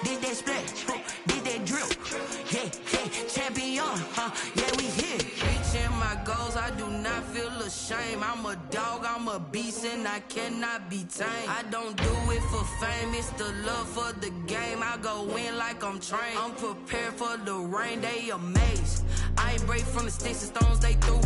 Did that splash, did that drip. Yeah, champion, yeah, we here. Reaching my goals, I do not feel ashamed. I'm a dog, I'm a beast, and I cannot be tamed. I don't do it for fame, it's the love for the game. I go in like I'm trained. I'm prepared for the rain, they amazed. I ain't break from the sticks and stones they threw.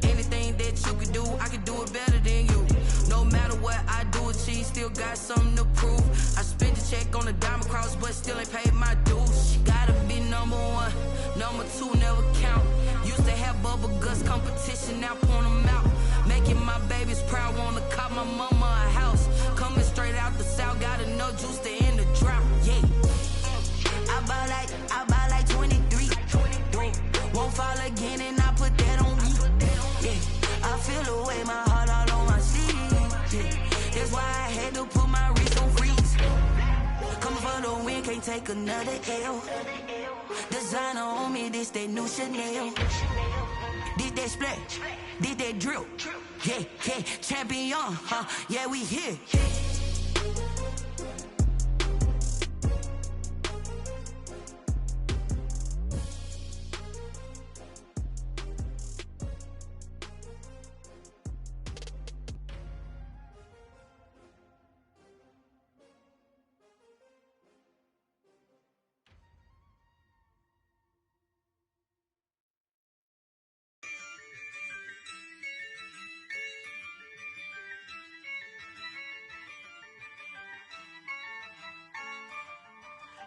Anything that you can do, I can do it better than you. No matter what I do, achieve, still got something to prove. I spent the check on the diamond cross, but still ain't paid my dues. Gotta be number one, number two never count. Used to have bubble guts competition, now point them out. Making my babies proud, wanna cop my mama a house. Coming straight out the south, got enough juice to end the drought. Yeah, I buy like 23. Won't fall again, and I put that on me. Yeah, I feel the way, my heart all on my sleeve. Yeah, that's why I had to put my wrist on freeze. Coming for the win, can't take another L. Designer on me, this that new Chanel. Did that splash, did that drip. Yeah, champion, yeah, we here.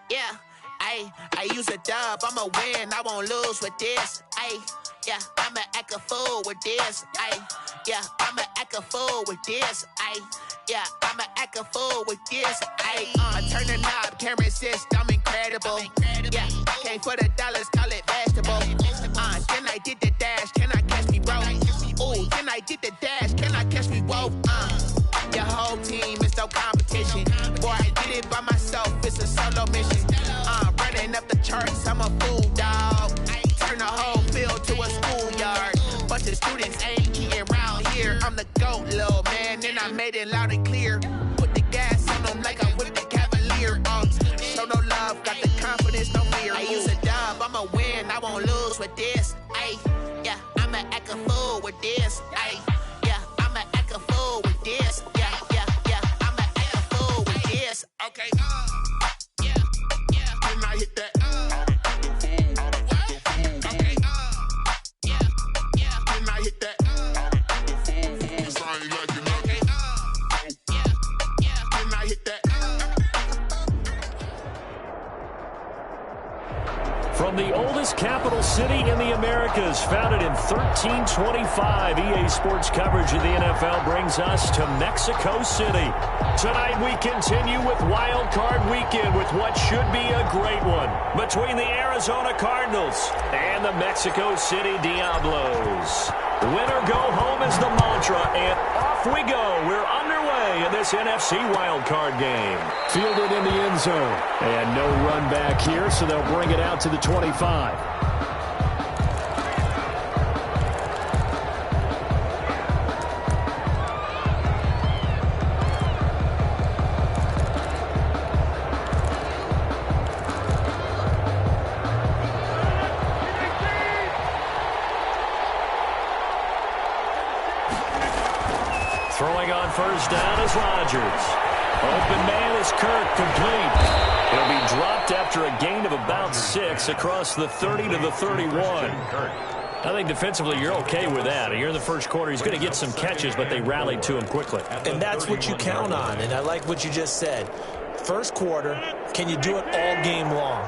Yeah, I use a dub, I'ma win, I won't lose with this. Yeah, I'ma act a fool with this. Yeah, I'ma act a fool with this. Yeah, I'ma act a fool with this. I turn the knob, can't resist, I'm incredible. Yeah, came for the dollars, call it vegetable. Then I did the dash, can I catch me, bro? Ooh, then I did the dash, can I catch me, whoa? Your whole team is no competition. Boy, I did it by myself, it's a solo mission. Running up the charts, I'm a fool, dog. Turn the whole field to a schoolyard. Bunch of students ain't eating around here. I'm the GOAT, little man, and I made it loud and clear. Put the gas on them like I'm with the Cavalier. Show no love, got the confidence, no fear. I use a dub, I'ma win, I won't lose with this. Yeah, I'ma act a fool with this. Yeah, I'ma act a fool with this. Yeah, I'ma act a fool with this. Okay, yeah, can I hit that? Okay, yeah, can I hit that? Can I hit that? From the oldest capital city in the Americas, founded in 1325, EA Sports coverage of the NFL brings us to Mexico City. Tonight we continue with Wild Card Weekend with what should be a great one between the Arizona Cardinals and the Mexico City Diablos. Winner go home is the mantra, and off we go. We're underway in this NFC wildcard game. Fielded in the end zone. And no run back here, so they'll bring it out to the 25. Throwing on first down is Rodgers. Open man is Kirk, complete. He'll be dropped after a gain of about 6 across the 30 to the 31. I think defensively you're okay with that. You're in the first quarter. He's going to get some catches, but they rallied to him quickly. And that's what you count on, and I like what you just said. First quarter, can you do it all game long?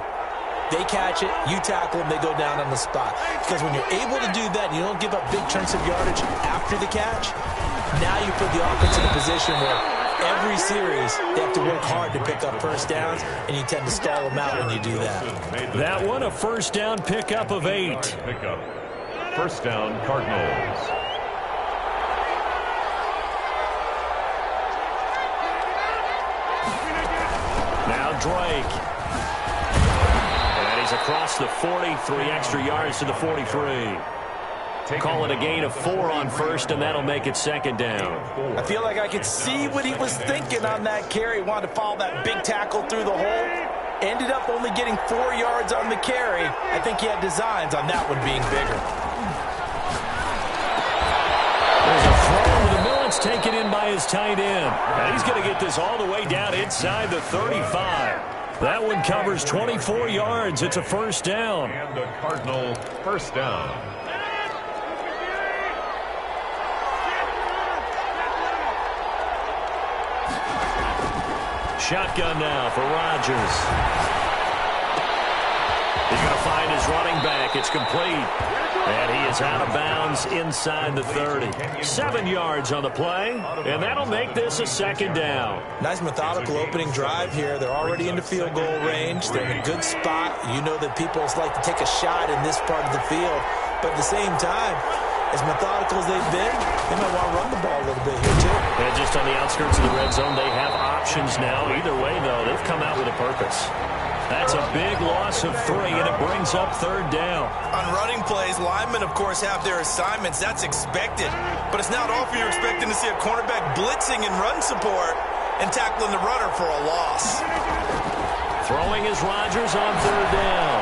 They catch it, you tackle them, they go down on the spot. Because when you're able to do that, and you don't give up big chunks of yardage after the catch, now you put the offense in a position where every series they have to work hard to pick up first downs, and you tend to stall them out when you do that. That one, a first down pickup of 8. Pickup. First down, Cardinals. Now Drake. And he's across the 40, 3 extra yards to the 43. Call it a gain of 4 on first, and that'll make it second down. I feel like I could see what he was thinking on that carry. He wanted to follow that big tackle through the hole. Ended up only getting 4 yards on the carry. I think he had designs on that one being bigger. There's a throw over the middle. It's taken in by his tight end. And he's going to get this all the way down inside the 35. That one covers 24 yards. It's a first down. And the Cardinal first down. Shotgun now for Rodgers. He's going to find his running back. It's complete. And he is out of bounds inside the 30. 7 yards on the play, and that'll make this a second down. Nice methodical opening drive here. They're already into field goal range. They're in a good spot. You know that people like to take a shot in this part of the field. But at the same time, as methodical as they've been, they might want to run the ball a little bit here, too. And just on the outskirts of the red zone, they have options now. Either way, though, they've come out with a purpose. That's a big loss of 3, and it brings up third down. On running plays, linemen, of course, have their assignments. That's expected. But it's not often you're expecting to see a cornerback blitzing and run support and tackling the runner for a loss. Throwing is Rodgers on third down.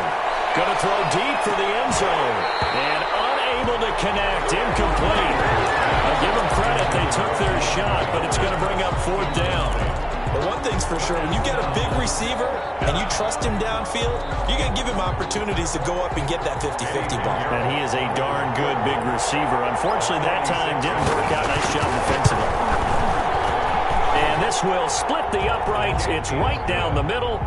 Going to throw deep for the end zone. And unable to connect. Incomplete. I'll give them credit. They took their shot, but it's going to bring up fourth down. But one thing's for sure, when you get a big receiver and you trust him downfield, you're going to give him opportunities to go up and get that 50-50 ball. And he is a darn good big receiver. Unfortunately, that time didn't work out. Nice job defensively. And this will split the uprights. It's right down the middle.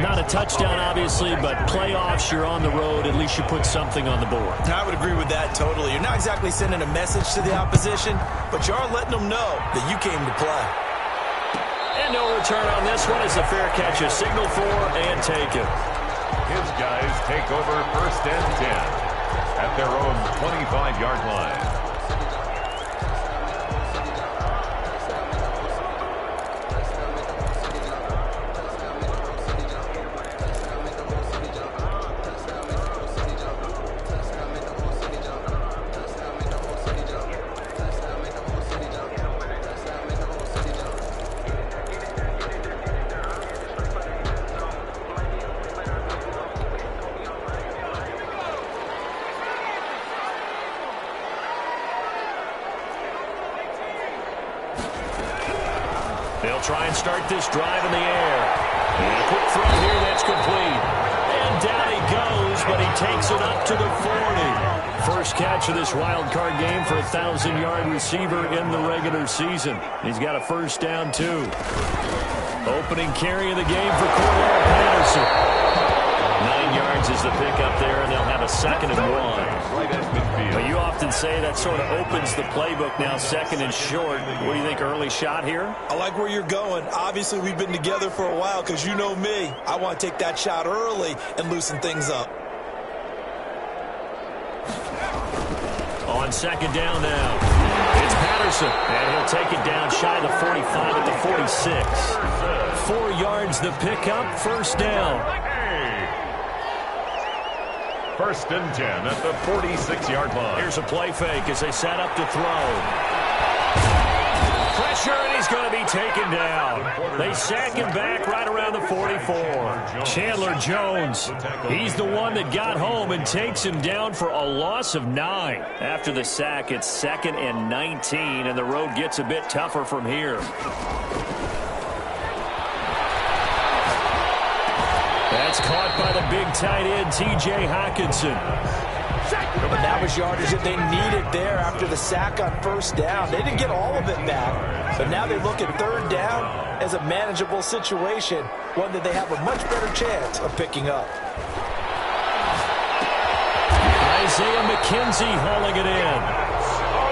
Not a touchdown, obviously, but playoffs, you're on the road. At least you put something on the board. I would agree with that totally. You're not exactly sending a message to the opposition, but you are letting them know that you came to play. And no return on this one as the fair catch is signaled for and taken. His guys take over first and 10 at their own 25-yard line. They'll try and start this drive in the air. And a quick throw here, that's complete. And down he goes, but he takes it up to the 40. First catch of this wild card game for a 1,000-yard receiver in the regular season. He's got a first down, too. Opening carry of the game for Cordell Patterson. 9 yards is the pickup there, and they'll have a 2nd and 1. But you often say that sort of opens the playbook now, 2nd and short. What do you think, early shot here? I like where you're going. Obviously, we've been together for a while because you know me. I want to take that shot early and loosen things up. On 2nd down now, it's Patterson, and he'll take it down shy of the 45 at the 46. 4 yards the pickup, first down. First and 10 at the 46-yard line. Here's a play fake as they set up to throw. Pressure, and he's going to be taken down. They sack him back right around the 44. Chandler Jones, he's the one that got home and takes him down for a loss of 9. After the sack, it's 2nd and 19, and the road gets a bit tougher from here. That's caught by the big tight end, T.J. Hockenson. But that was yardage that they needed there after the sack on first down. They didn't get all of it back, but now they look at third down as a manageable situation, one that they have a much better chance of picking up. Isaiah McKenzie hauling it in.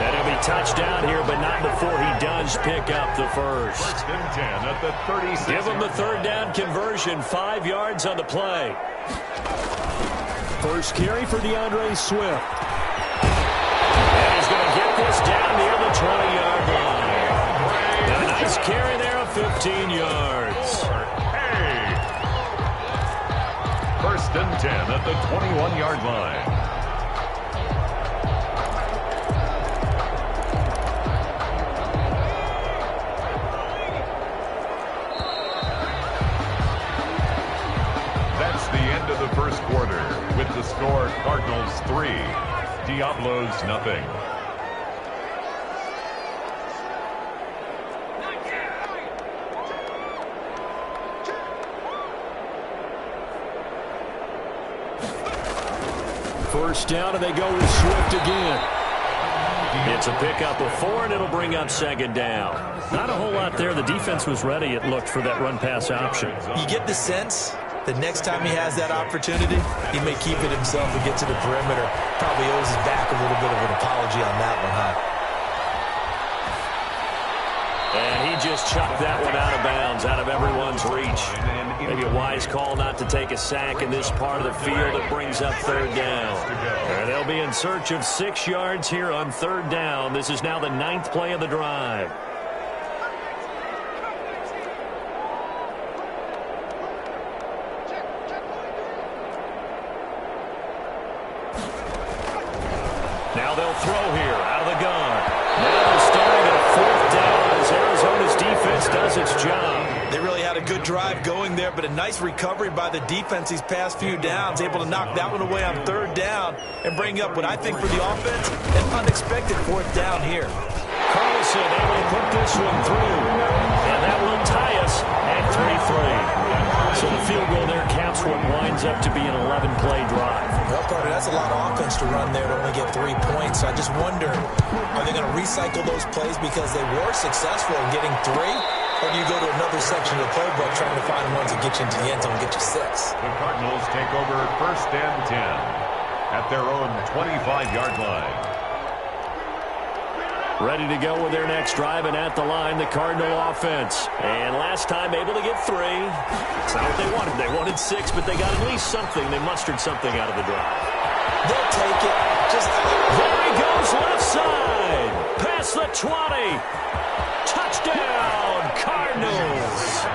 And he'll be touchdown here, but not before he does pick up the first. First and 10 at the 36. Give him the third down conversion, 5 yards on the play. First carry for DeAndre Swift. And he's going to get this down near the 20-yard line. A nice carry there of 15 yards. First and 10 at the 21-yard line. the first quarter with the score Cardinals 3, Diablos nothing. First down, and they go with Swift again. It's a pickup of 4, and it'll bring up second down. Not a whole lot there. The defense was ready, it looked, for that run-pass option. You get the sense that next time he has that opportunity, he may keep it himself and get to the perimeter. Probably owes his back a little bit of an apology on that one, huh? And he just chucked that one out of bounds, out of everyone's reach. Maybe a wise call not to take a sack in this part of the field. It brings up third down. And they'll be in search of 6 yards here on third down. This is now the 9th play of the drive. Now they'll throw here out of the gun. Now they're starting at 4th down as Arizona's defense does its job. They really had a good drive going there, but a nice recovery by the defense these past few downs, able to knock that one away on third down and bring up what I think for the offense, an unexpected 4th down here. Carlson able to put this one through, and that will tie us at 3-3. So the field goal there caps what winds up to be an 11-play drive. Well, Carter, that's a lot of offense to run there to only get 3 points. So I just wonder, are they going to recycle those plays because they were successful in getting 3? Or do you go to another section of the playbook trying to find ones that get you into the end zone and get you 6? The Cardinals take over first and 10 at their own 25-yard line. Ready to go with their next drive, and at the line, the Cardinal offense. And last time able to get 3. It's not what they wanted. They wanted 6, but they got at least something. They mustered something out of the drive. They'll take it. There he goes, left side. Past the 20. Touchdown, Cardinals.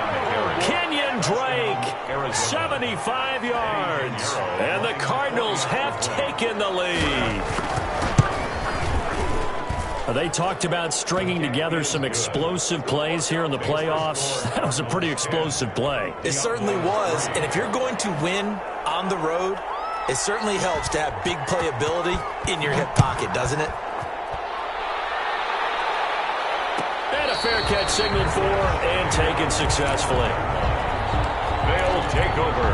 Kenyon Drake, 75 yards. And the Cardinals have taken the lead. They talked about stringing together some explosive plays here in the playoffs. That was a pretty explosive play. It certainly was. And if you're going to win on the road, it certainly helps to have big playability in your hip pocket, doesn't it? And a fair catch signaled for and taken successfully. They'll take over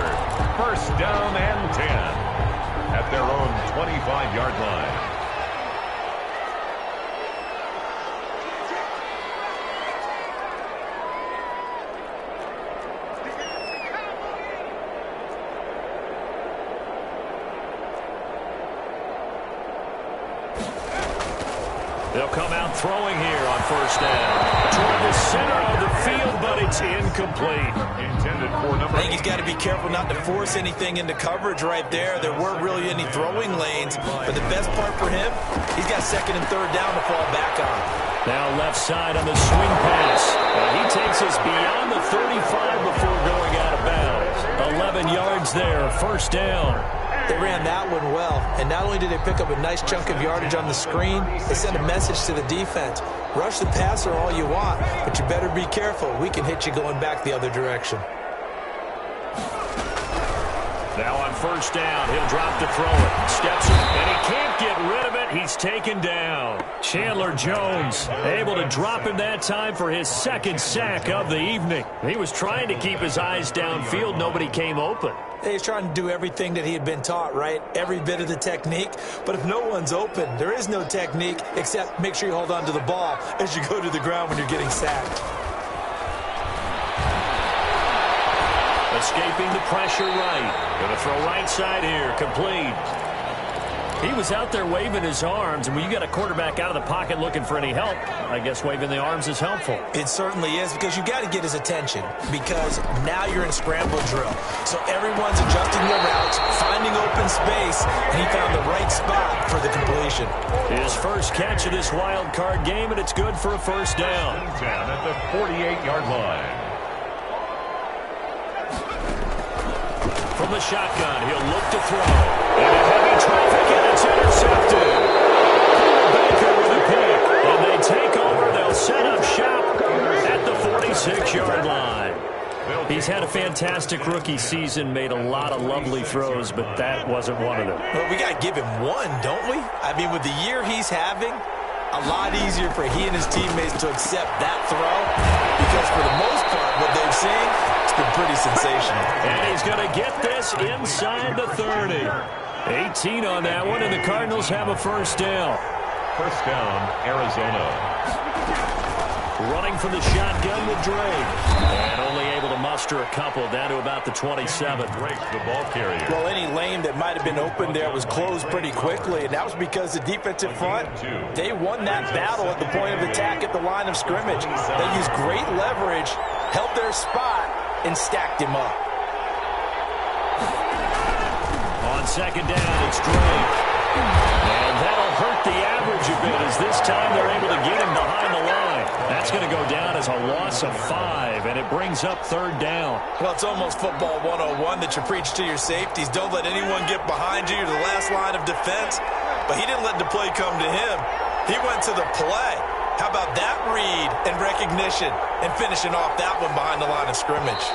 first down and 10 at their own 25-yard line. They'll come out throwing here on first down. Toward the center of the field, but it's incomplete. Intended for number 8. I think he's got to be careful not to force anything into coverage right there. There weren't really any throwing lanes, but the best part for him, he's got second and third down to fall back on. Now left side on the swing pass. He takes us beyond the 35 before going out of bounds. 11 yards there, first down. They ran that one well, and not only did they pick up a nice chunk of yardage on the screen, they sent a message to the defense. Rush the passer all you want, but you better be careful. We can hit you going back the other direction. Now on first down, he'll drop to throw it. Steps in, and he can't get rid of it. He's taken down. Chandler Jones able to drop him that time for his 2nd sack of the evening. He was trying to keep his eyes downfield. Nobody came open. He's trying to do everything that he had been taught, right? Every bit of the technique. But if no one's open, there is no technique except make sure you hold on to the ball as you go to the ground when you're getting sacked. Escaping the pressure right. Going to throw right side here. Complete. He was out there waving his arms, and when you got a quarterback out of the pocket looking for any help, I guess waving the arms is helpful. It certainly is, because you got to get his attention, because now you're in scramble drill. So everyone's adjusting their routes, finding open space, and he found the right spot for the completion. His first catch of this wild card game, and it's good for a first down. Down at the 48-yard line. From the shotgun, he'll look to throw. And a heavy traffic, and it's intercepted. Baker with a pick. And they take over. They'll set up shop at the 46-yard line. He's had a fantastic rookie season, made a lot of lovely throws, but that wasn't one of them. Well, we got to give him one, don't we? I mean, with the year he's having, a lot easier for he and his teammates to accept that throw because for the most part, what they've seen, it's been pretty sensational. And he's going to get this inside the 30. 18 on that one, and the Cardinals have a first down. First down, Arizona. Running from the shotgun with Drake. And only able to muster a couple down to about the 27. Breaks the ball carrier. Well, any lane that might have been open there was closed pretty quickly, and that was because the defensive front, they won that battle at the point of attack at the line of scrimmage. They used great leverage, held their spot, and stacked him up. On second down, it's Drake. And that'll hurt the average a bit as this time they're able to get him behind the line. That's going to go down as a loss of 5, and it brings up third down. Well, it's almost football 101 that you preach to your safeties. Don't let anyone get behind you. You're the last line of defense. But he didn't let the play come to him. He went to the play. How about that read and recognition and finishing off that one behind the line of scrimmage?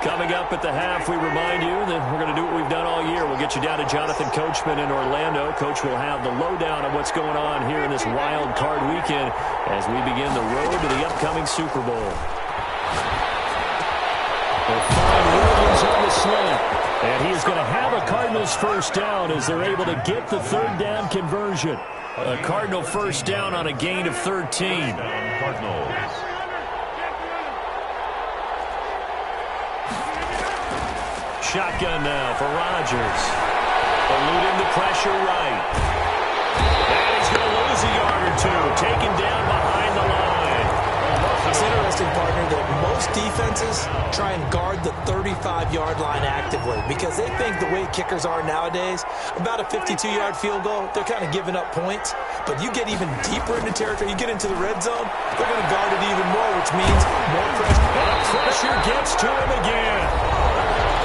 Coming up at the half, we remind you that we're going to do what we've done all year. We'll get you down to Jonathan Coachman in Orlando. Coach will have the lowdown on what's going on here in this wild card weekend as we begin the road to the upcoming Super Bowl. They'll find Williams on the slant. And he's going to have a Cardinals first down as they're able to get the third down conversion. A Cardinal first down on a gain of 13. Cardinals. Shotgun now for Rodgers. Eluding the pressure right. And he's going to lose a yard or two. Taken down behind the line. It's interesting, partner, that most defenses try and guard the 35-yard line actively because they think the way kickers are nowadays, about a 52-yard field goal, they're kind of giving up points. But you get even deeper into territory, you get into the red zone, they're going to guard it even more, which means more pressure. And the pressure gets to him again.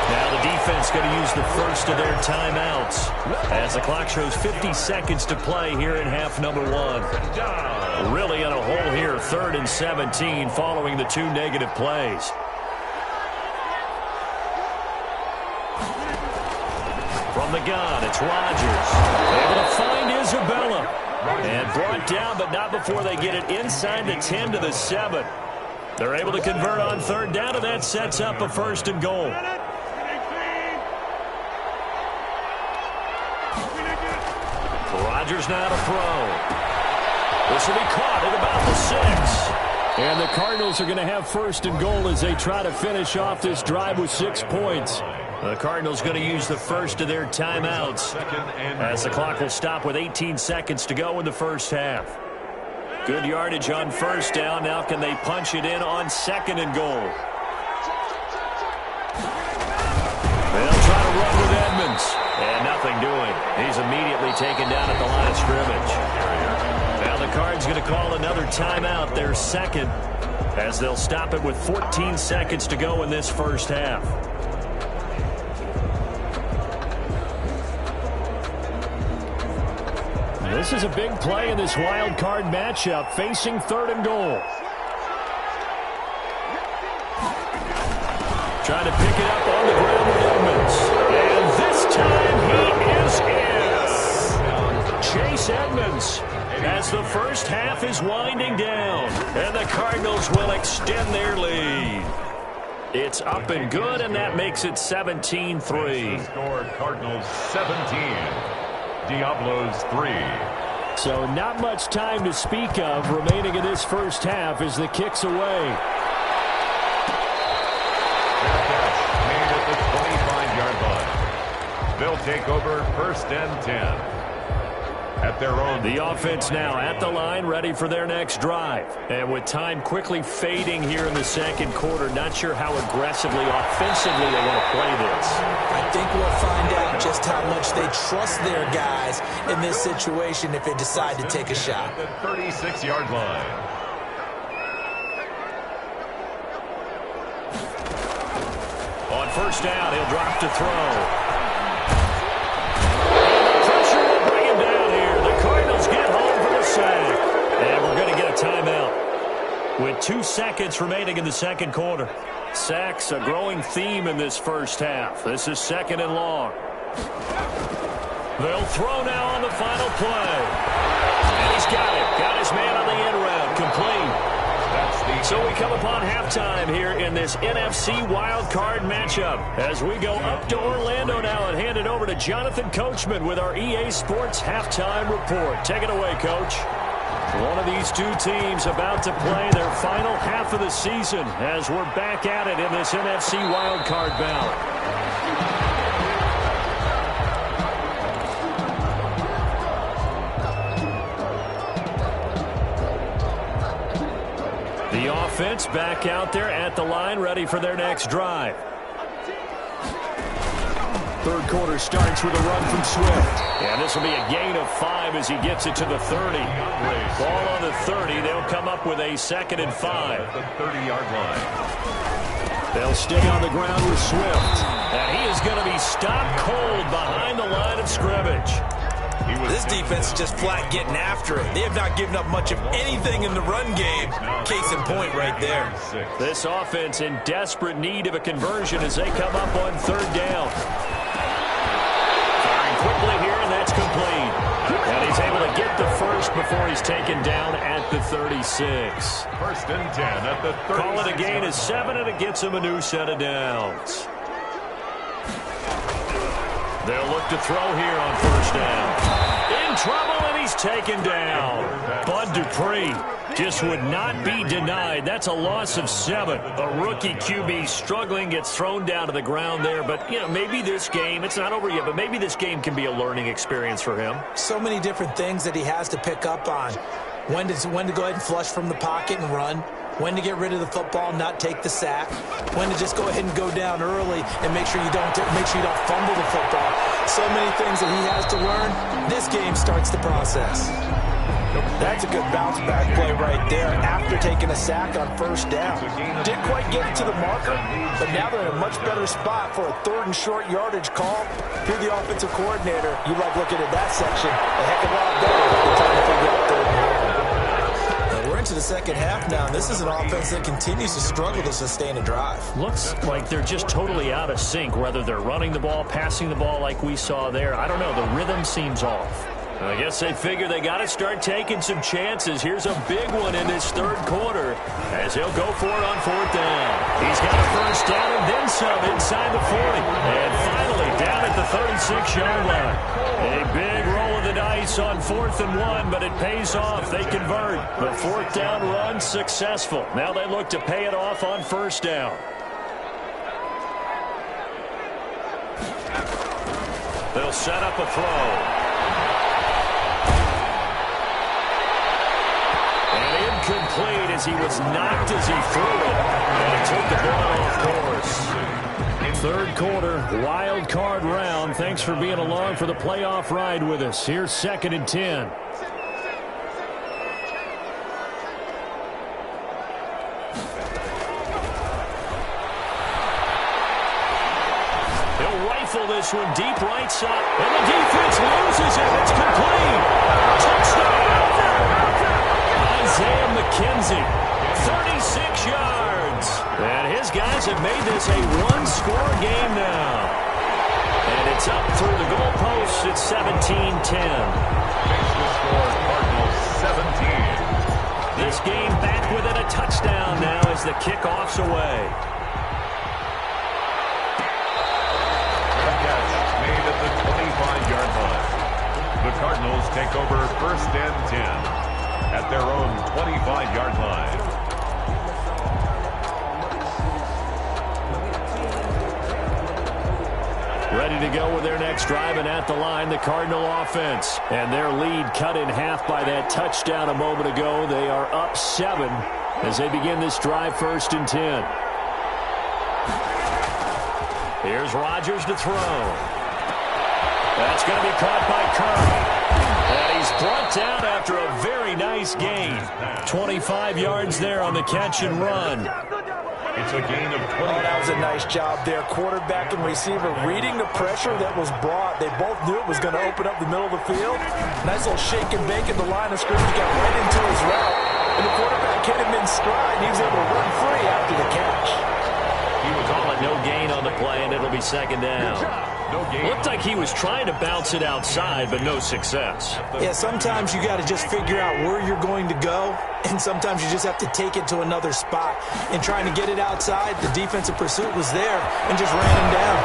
Now the defense going to use the first of their timeouts as the clock shows 50 seconds to play here in half number 1. Really in a hole here, 3rd and 17 following the 2 negative plays. From the gun, it's Rodgers. Able to find Isabella. And brought down, but not before they get it inside the 10 to the 7. They're able to convert on third down, and that sets up a first and goal. Rodgers now to throw. This will be caught at about the 6. And the Cardinals are going to have first and goal as they try to finish off this drive with 6 points. The Cardinals going to use the first of their timeouts as the clock will stop with 18 seconds to go in the first half. Good yardage on first down. Now can they punch it in on second and goal? They'll try to run with Edmonds. And nothing doing. He's immediately taken down at the line of scrimmage. Now the Cards going to call another timeout, their second, as they'll stop it with 14 seconds to go in this first half. This is a big play in this wild card matchup, facing third and goal. Trying to pick it up on the ground with Edmonds. And this time he is in. Chase Edmonds as the first half is winding down. And the Cardinals will extend their lead. It's up and good, and that makes it 17-3. Scored Cardinals 17. Diablos 3. So not much time to speak of remaining in this first half as the kick's away. Made at the 25-yard line. They'll take over first and 10. At their own. The offense now at the line, ready for their next drive. And with time quickly fading here in the second quarter, not sure how aggressively, offensively they want to play this. I think we'll find out just how much they trust their guys in this situation if they decide to take a shot. The 36-yard line. On first down, he'll drop to throw. Get home for the sack. And we're going to get a timeout with 2 seconds remaining in the second quarter. Sacks, a growing theme in this first half. This is 2nd and long. They'll throw now on the final play. And he's got it. Got his man on the end route. Complete. So we come upon halftime here in this NFC wildcard matchup as we go up to Orlando now and hand it over to Jonathan Coachman with our EA Sports halftime report. Take it away, Coach. One of these two teams about to play their final half of the season as we're back at it in this NFC wildcard bout. The offense back out there at the line, ready for their next drive. Third quarter starts with a run from Swift. And this will be a gain of 5 as he gets it to the 30. Ball on the 30. They'll come up with a 2nd and 5. The 30-yard line. They'll stay on the ground with Swift. And he is going to be stopped cold behind the line of scrimmage. This defense is just flat getting after it. They have not given up much of anything in the run game. Case in point right there. This offense in desperate need of a conversion as they come up on 3rd down. Firing quickly here, and that's complete. And he's able to get the first before he's taken down at the 36. 1st and 10 at the 36. Call it a gain of 7, and it gets him a new set of downs. They'll look to throw here on 1st down. In trouble, and he's taken down. Bud Dupree just would not be denied. That's a loss of 7. A rookie QB struggling, gets thrown down to the ground there. But, you know, maybe this game, it's not over yet, but maybe this game can be a learning experience for him. So many different things that he has to pick up on. When to go ahead and flush from the pocket and run. When to get rid of the football and not take the sack. When to just go ahead and go down early and make sure you don't fumble the football. So many things that he has to learn. This game starts the process. That's a good bounce back play right there after taking a sack on 1st down. Didn't quite get it to the marker, but now they're in a much better spot for a 3rd and short yardage call. If you're the offensive coordinator, you like looking at that section a heck of a lot better than trying to figure out 3rd and short. We're into the second half now, and this is an offense that continues to struggle to sustain a drive. Looks like they're just totally out of sync, whether they're running the ball, passing the ball like we saw there. I don't know. The rhythm seems off. I guess they figure they got to start taking some chances. Here's a big one in this 3rd quarter as he'll go for it on 4th down. He's got a 1st down and then some inside the 40. And finally down at the 36-yard line. A big roll of the dice on 4th and 1, but it pays off. They convert. The 4th down run successful. Now they look to pay it off on 1st down. They'll set up a throw. Complete as he was knocked as he threw it. And he took the ball off course. 3rd quarter, wild card round. Thanks for being along for the playoff ride with us. Here's 2nd and 10. He'll rifle this one deep right side. And the defense loses it. It's complete. Touchdown. Isaiah McKenzie, 36 yards. And his guys have made this a one-score game now. And it's up through the goalposts. It's 17-10. Makes the score Cardinals 17. This game back within a touchdown now as the kickoff's away. Good catch made at the 25-yard line. The Cardinals take over 1st and 10. At their own 25-yard line. Ready to go with their next drive, and at the line, the Cardinal offense. And their lead cut in half by that touchdown a moment ago. They are up 7 as they begin this drive 1st and 10. Here's Rodgers to throw. That's going to be caught by Kirk. And he's brought down after a very nice gain. 25 yards there on the catch and run. It's a gain of 20. Oh, that was a nice job there. Quarterback and receiver reading the pressure that was brought. They both knew it was going to open up the middle of the field. Nice little shake and bake at the line of scrimmage. Got right into his route. and the quarterback hit him in stride, and he was able to run free after the catch. He was all at no gain on the play, and it'll be second down. Looked like he was trying to bounce it outside, but no success. Yeah, sometimes you got to just figure out where you're going to go, and sometimes you just have to take it to another spot. In trying to get it outside, the defensive pursuit was there and just ran him down.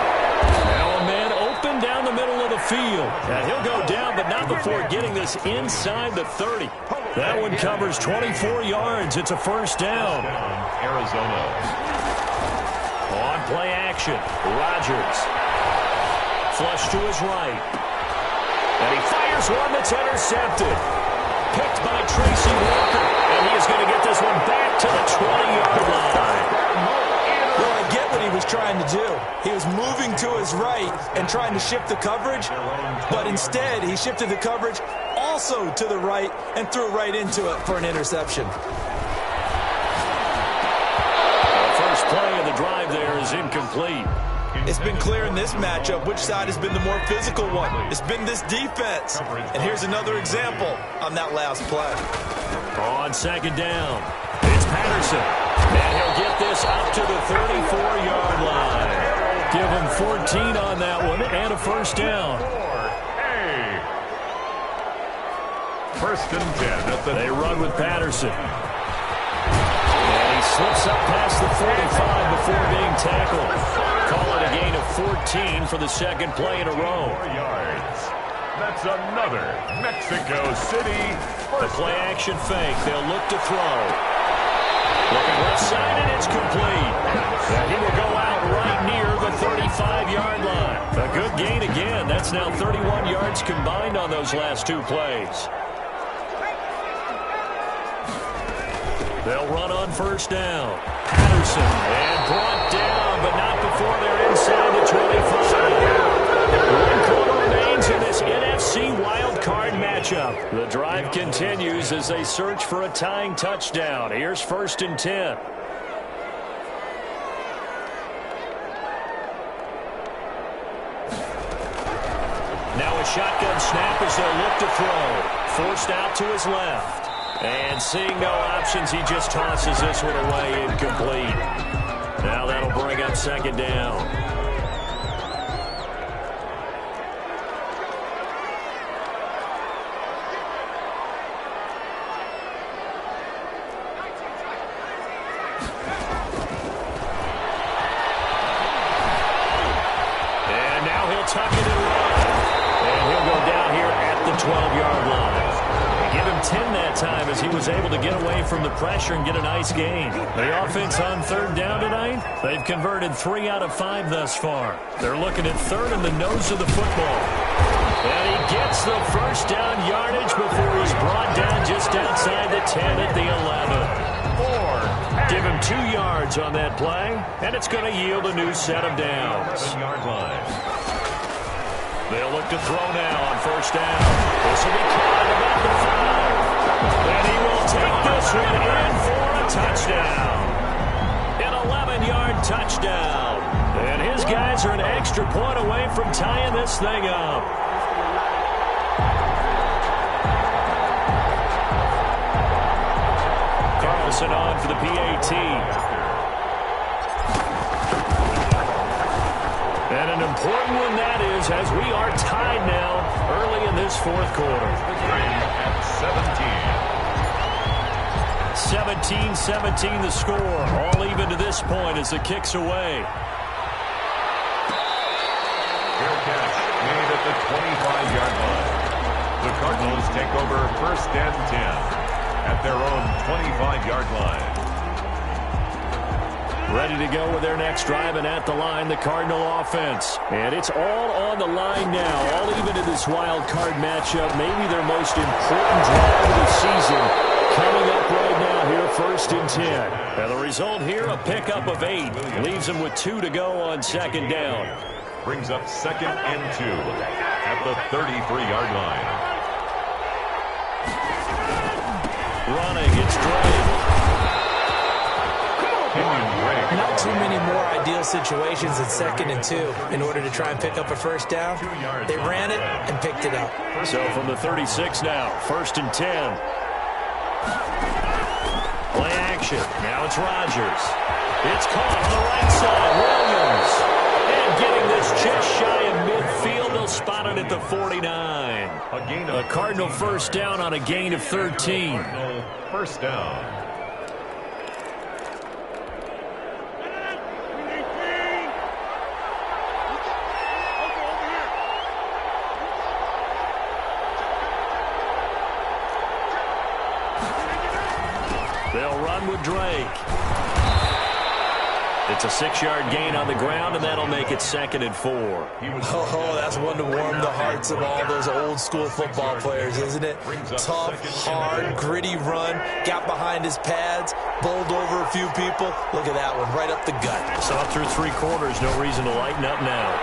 Now a man open down the middle of the field. And he'll go down, but not before getting this inside the 30. That one covers 24 yards. It's a first down. Arizona. On play action, Rodgers. Flush to his right. And he fires one that's intercepted. Picked by Tracy Walker. And he is going to get this one back to the 20-yard line. Well, I get what he was trying to do. He was moving to his right and trying to shift the coverage, but instead he shifted the coverage also to the right and threw right into it for an interception. The first play of the drive there is incomplete. It's been clear in this matchup which side has been the more physical one. It's been this defense. And here's another example on that last play. On second down, it's Patterson. And he'll get this up to the 34-yard line. Give him 14 on that one and a first down. First and 10. They run with Patterson. And he slips up past the 45 before being tackled. Call it a gain of 14 for the second play in a row. 4 yards. That's another Mexico City. The play action fake. They'll look to throw. Looking left side, and it's complete. And he will go out right near the 35-yard line. A good gain again. That's now 31 yards combined on those last two plays. They'll run on first down. Patterson, and brought down, but not before they're inside the 25. 1 quarter remains in this NFC wildcard matchup. The drive continues as they search for a tying touchdown. Here's first and 10. Now a shotgun snap as they'll look to throw. Forced out to his left. And seeing no options, he just tosses this one away, incomplete. Now that'll bring up second down. And now he'll tuck it and run. And he'll go down here at the 12-yard line. Give him 10 that time as he was able to get away from the pressure and get a nice gain. The offense on third down tonight, they've converted 3 out of 5 thus far. They're looking at third in the nose of the football. And he gets the first down yardage before he's brought down just outside the 10 at the 11. Give him 2 yards on that play, and it's going to yield a new set of downs. They'll look to throw now on first down. This will be caught about the 5. And he will take this one in for a touchdown. An 11-yard touchdown. And his guys are an extra point away from tying this thing up. Carlson on for the PAT. And an important one that is, as we are tied now early in this fourth quarter. At 17. 17-17 the score. All even to this point as the kick's away. Fair catch made at the 25-yard line. The Cardinals take over first and 10 at their own 25-yard line. Ready to go with their next drive, and at the line, the Cardinal offense. And it's all on the line now, all even in this wild card matchup. Maybe their most important drive of the season coming up right now here, first and 10. And the result here, a pickup of 8. Leaves them with 2 to go on second down. Brings up second and 2 at the 33-yard line. Running, it's Drake. Not too many more ideal situations than second and 2 in order to try and pick up a first down. They ran it and picked it up. So from the 36 now, first and 10. action. Now it's Rodgers. It's caught on the right side. Williams. And getting this just shy of midfield. They'll spot it at the 49. A Cardinal first down on a gain of 13. First down. They'll run with Drake. It's a 6-yard gain on the ground, and that'll make it 2nd and 4. Oh, that's one to warm the hearts of all those old-school football players, isn't it? Tough, hard, gritty run, got behind his pads, bowled over a few people. Look at that one, right up the gut. Saw through 3 quarters, no reason to lighten up now.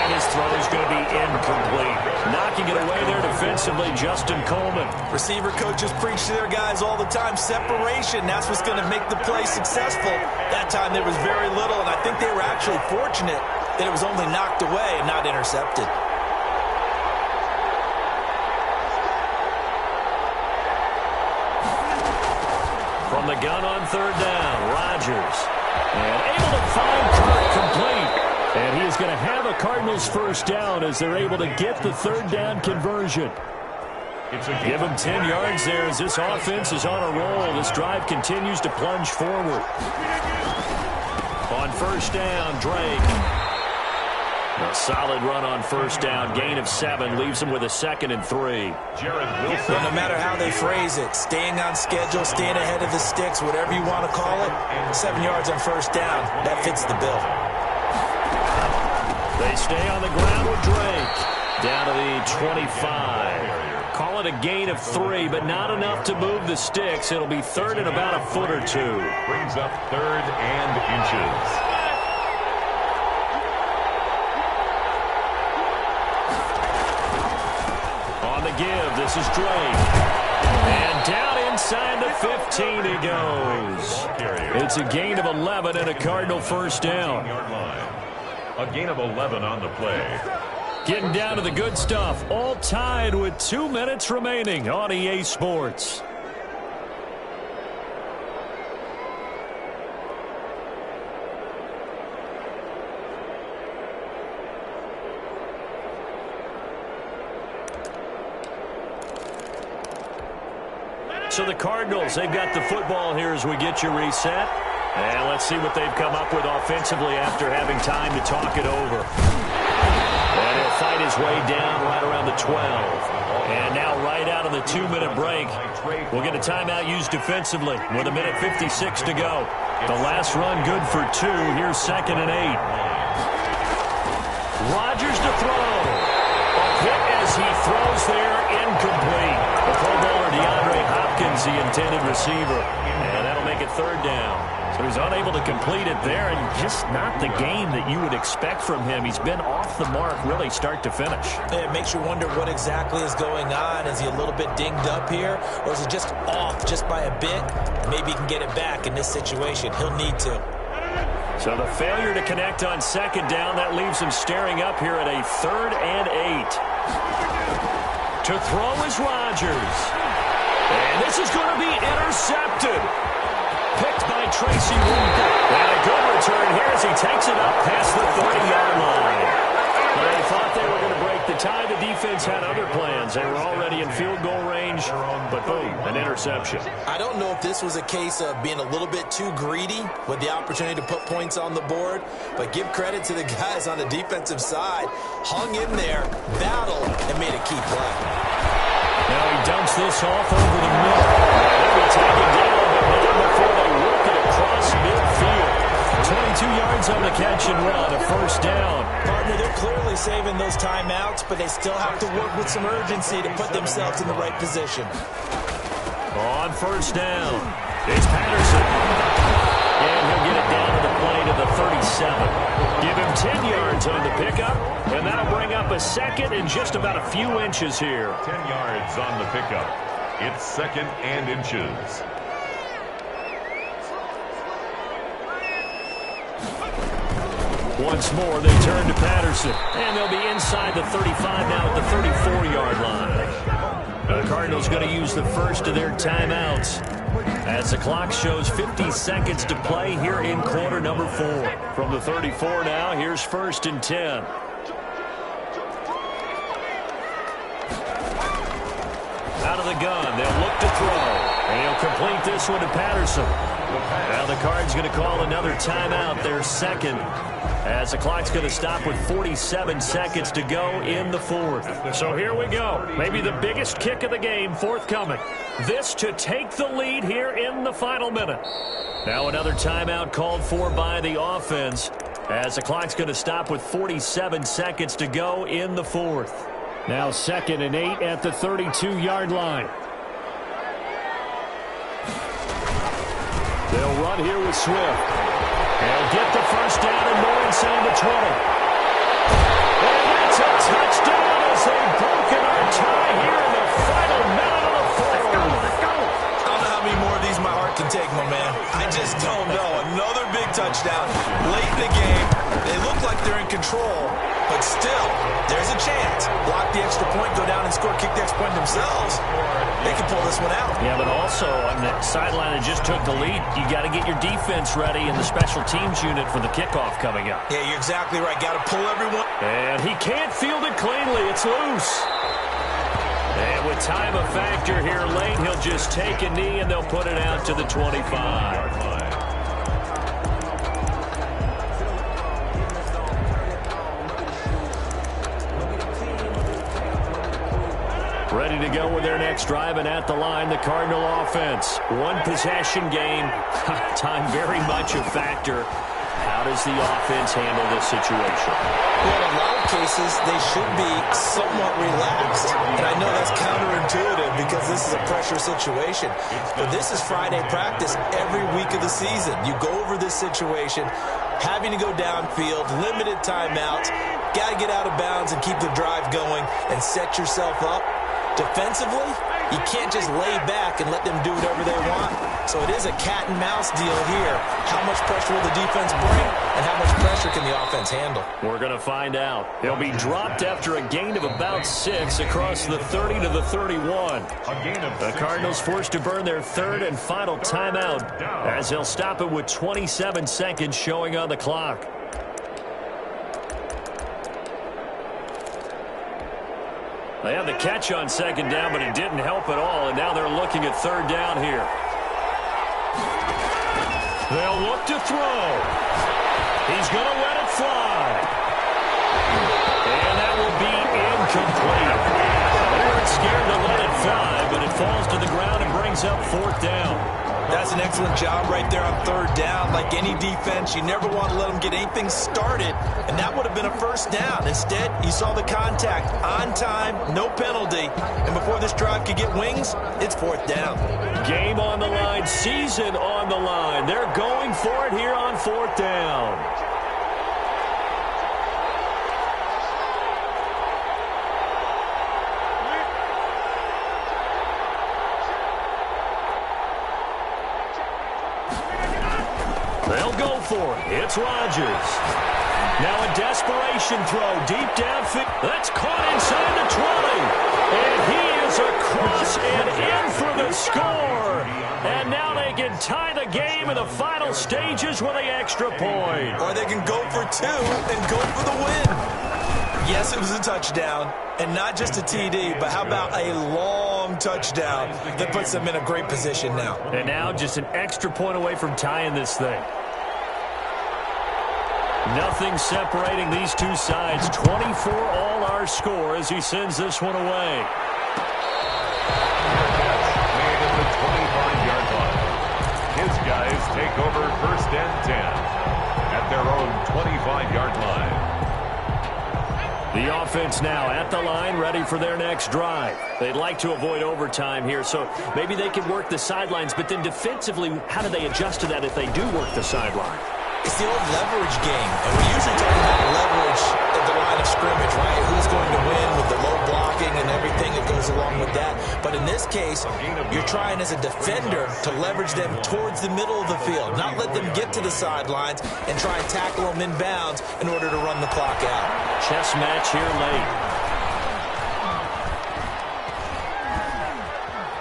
And his throw is going to be incomplete. Knocking it away there defensively, Justin Coleman. Receiver coaches preach to their guys all the time. Separation, that's what's going to make the play successful. That time there was very little, and I think they were actually fortunate that it was only knocked away and not intercepted. From the gun on 3rd down, Rodgers. And able to find Kirk complete. And he is going to have a Cardinals first down as they're able to get the 3rd down conversion. Give them 10 yards there as this offense is on a roll. This drive continues to plunge forward. On 1st down, Drake. A solid run on 1st down. Gain of 7 leaves him with a 2nd and 3. Well, no matter how they phrase it, staying on schedule, staying ahead of the sticks, whatever you want to call it, 7 yards on 1st down, that fits the bill. They stay on the ground with Drake. Down to the 25. Call it a gain of 3, but not enough to move the sticks. It'll be 3rd and about a foot or 2. Brings up 3rd and inches. On the give, this is Drake. And down inside the 15 he goes. It's a gain of 11 and a Cardinal first down. A gain of 11 on the play. Getting down to the good stuff. All tied with 2 minutes remaining on EA Sports. So the Cardinals, they've got the football here as we get you reset. And let's see what they've come up with offensively after having time to talk it over. And he'll fight his way down right around the 12. And now right out of the 2-minute break, we'll get a timeout used defensively with 1:56 to go. The last run good for 2. Here's 2nd and 8. Rodgers to throw. A hit as he throws there, incomplete. The Pro Bowler DeAndre Hopkins, the intended receiver. And that'll make it 3rd down. So he's unable to complete it there, and just not the game that you would expect from him. He's been off the mark really start to finish. It makes you wonder what exactly is going on. Is he a little bit dinged up here, or is he just off just by a bit? Maybe he can get it back in this situation. He'll need to. So the failure to connect on 2nd down, that leaves him staring up here at a 3rd and 8. To throw is Rodgers. And this is going to be intercepted. Picked by Tracy Walker. And a good return here as he takes it up past the 30-yard line. They thought they were going to break the tie. The defense had other plans. They were already in field goal range, but boom, an interception. I don't know if this was a case of being a little bit too greedy with the opportunity to put points on the board, but give credit to the guys on the defensive side. Hung in there, battled, and made a key play. Now he dumps this off over the middle. They'll be taken down, but not before they work it across midfield. 22 yards on the catch and run, a first down. Partner, they're clearly saving those timeouts, but they still have to work with some urgency to put themselves in the right position. On 1st down, it's Patterson. And he'll get it down to the plane to the 37. Give him 10 yards on the pickup, and that'll bring up a 2nd and just about a few inches here. 10 yards on the pickup. It's 2nd and inches. Once more, they turn to Patterson. And they'll be inside the 35 now at the 34-yard line. The Cardinals going to use the first of their timeouts. As the clock shows 50 seconds to play here in quarter number 4. From the 34 now, here's 1st and 10. Out of the gun, they'll look to throw. And he'll complete this one to Patterson. Now the Cards going to call another timeout, their second, as the clock's going to stop with 47 seconds to go in the 4th. So here we go. Maybe the biggest kick of the game forthcoming. This to take the lead here in the final minute. Now another timeout called for by the offense, as the clock's going to stop with 47 seconds to go in the 4th. Now 2nd and 8 at the 32-yard line. They'll run here with Swift. They'll get the first down and more inside the 20. And that's a touchdown as they've broken our tie here in the final minute of the 4th. Let's go. I don't know how many more of these my heart can take, my man. I just don't know. Another big touchdown late in the game. They look like they're in control, but still, there's a chance. Block the extra point, go down and score, kick the extra point themselves. They can pull this one out. Yeah, but also on the sideline that just took the lead, you got to get your defense ready in the special teams unit for the kickoff coming up. Yeah, you're exactly right. Got to pull everyone. And he can't field it cleanly. It's loose. And with time a factor here late, he'll just take a knee and they'll put it out to the 25. Ready to go with their next drive, and at the line, the Cardinal offense. One possession game. Time very much a factor. How does the offense handle this situation? Well, in a lot of cases, they should be somewhat relaxed. And I know that's counterintuitive because this is a pressure situation. But this is Friday practice every week of the season. You go over this situation, having to go downfield, limited timeouts, got to get out of bounds and keep the drive going and set yourself up. Defensively, you can't just lay back and let them do whatever they want. So it is a cat and mouse deal here. How much pressure will the defense bring, and how much pressure can the offense handle? We're going to find out. He'll be dropped after a gain of about 6 across the 30 to the 31. The Cardinals forced to burn their 3rd and final timeout, as they'll stop it with 27 seconds showing on the clock. They had the catch on 2nd down, but it didn't help at all, and now they're looking at 3rd down here. They'll look to throw. He's going to let it fly. And that will be incomplete. They weren't scared to let it fly, but it falls to the ground and brings up 4th down. That's an excellent job right there on 3rd down. Like any defense, you never want to let them get anything started, and that would have been a 1st down. Instead, you saw the contact on time, no penalty, and before this drive could get wings, it's 4th down. Game on the line, season on the line. They're going for it here on 4th down. They'll go for it. It's Rodgers. Now a desperation throw deep downfield. That's caught inside the 20. And he is across and in for the score. And now they can tie the game in the final stages with the extra point. Or they can go for 2 and go for the win. Yes, it was a touchdown, and not just a TD, but how about a long touchdown that puts them in a great position now. And now just an extra point away from tying this thing. Nothing separating these two sides. 24 all our score as he sends this one away. Made at the 25-yard line. His guys take over 1st and 10 at their own 25-yard line. The offense now at the line, ready for their next drive. They'd like to avoid overtime here, so maybe they can work the sidelines, but then defensively, how do they adjust to that if they do work the sideline? It's the old leverage game, and we usually talk about leverage at the line of scrimmage, right? Who's going to win with the low blocking and everything that goes along with that. But in this case, you're trying as a defender to leverage them towards the middle of the field, not let them get to the sidelines and try and tackle them in bounds in order to run the clock out. Chess match here late.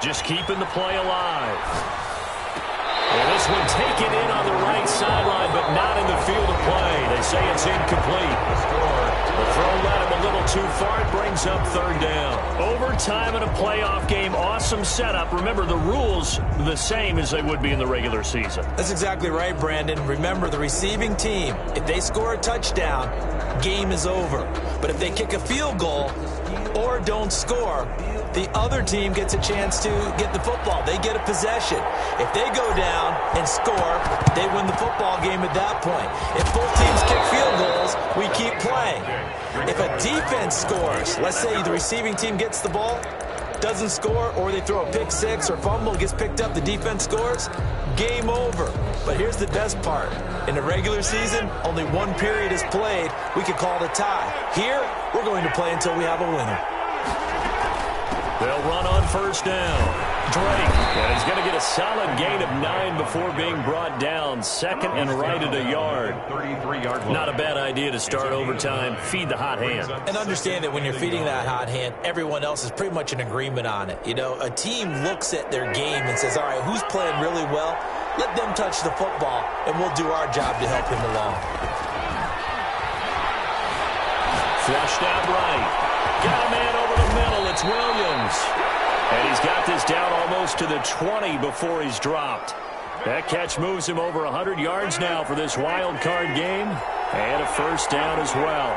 Just keeping the play alive. And this one taken in on the right sideline, but not in the field of play. They say it's incomplete. The throw led him a little too far. It brings up third down. Overtime in a playoff game, awesome setup. Remember, the rules the same as they would be in the regular season. That's exactly right, Brandon. Remember, the receiving team, if they score a touchdown, game is over. But if they kick a field goal or don't score, the other team gets a chance to get the football. They get a possession. If they go down and score, they win the football game at that point. If both teams kick field goals, we keep playing. If a defense scores, let's say the receiving team gets the ball, doesn't score, or they throw a pick six or fumble, gets picked up, the defense scores, game over. But here's the best part. In the regular season, only one period is played. We could call it a tie. Here, we're going to play until we have a winner. They'll run on first down. Drake, and he's going to get a solid gain of 9 before being brought down. Second and right at a yard. 33-yard line. Not a bad idea to start overtime. Feed the hot hand. And understand that when you're feeding that hot hand, everyone else is pretty much in agreement on it. You know, a team looks at their game and says, all right, who's playing really well? Let them touch the football, and we'll do our job to help him along. Flushed out right. Got a man over the middle. It's Williams. And he's got this down almost to the 20 before he's dropped. That catch moves him over 100 yards now for this wild card game. And a first down as well.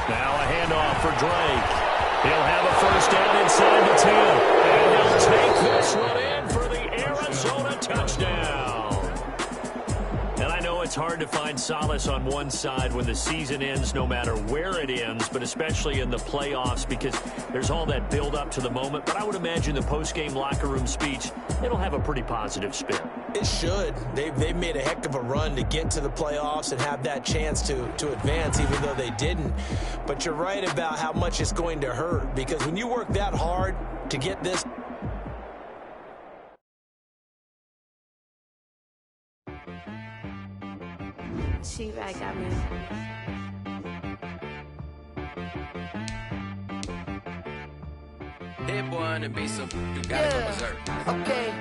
Now a handoff for Drake. He'll have a first down inside the 10. And he'll take this one in for the Arizona touchdown. And I know it's hard to find solace on one side when the season ends, no matter where it ends, but especially in the playoffs, because there's all that build up to the moment. But I would imagine the post-game locker room speech, it'll have a pretty positive spin. It should. They've made a heck of a run to get to the playoffs and have that chance to advance, even though they didn't. But you're right about how much it's going to hurt, because when you work that hard to get this, She right got me. That boy on the beat, so you gotta go berserk. Okay.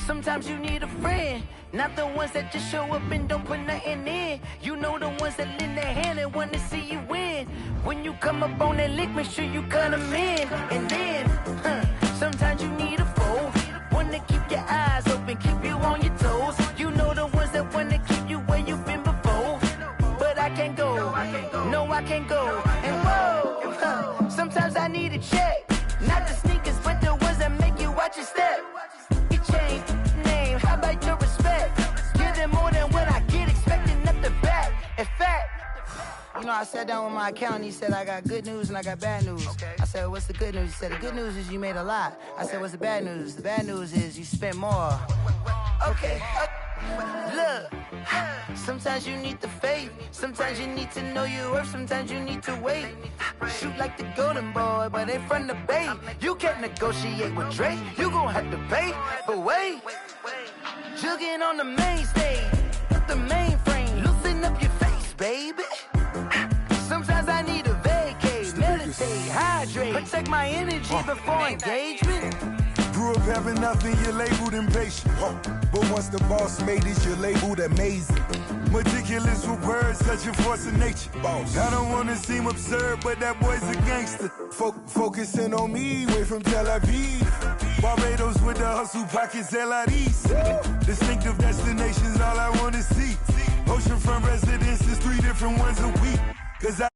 Sometimes you need a friend, not the ones that just show up and don't put nothing in. You know the ones that lend their hand and want to see you win. When you come up on that lick, make sure you cut them in. And then, sometimes you need a foe, one to keep your eyes open, keep you on your toes. You know the ones that want to keep you where you've been before. But I can't go, no I can't go. And whoa, sometimes I need a check. Not the sneakers, but the ones that make you watch your step. You change name, how about your respect? Give them more than what I get, expecting nothing back. In fact, you know, I sat down with my accountant. He said, I got good news and I got bad news. I said, what's the good news? He said, the good news is you made a lot. I said, what's the bad news? The bad news is you spent more. Okay. Look, sometimes you need the faith. Sometimes you need to know your worth. Sometimes you need to wait. Shoot like the golden boy, but ain't from the bay. You can't negotiate with Drake. You gon' have to pay. But wait, jugging on the main stage, the mainframe, loosen up your face, baby. Sometimes I need a vacate, meditate, hydrate, protect my energy before engagement. Grew up having nothing, you're labeled impatient. But once the boss made it, you're labeled amazing. Meticulous with words, such a force of nature. I don't want to seem absurd, but that boy's a gangster. Focusing on me, way from Tel Aviv. Barbados with the hustle pockets, LIDs. Distinctive destinations, all I want to see. Oceanfront residences, 3 different ones a week. 'Cause I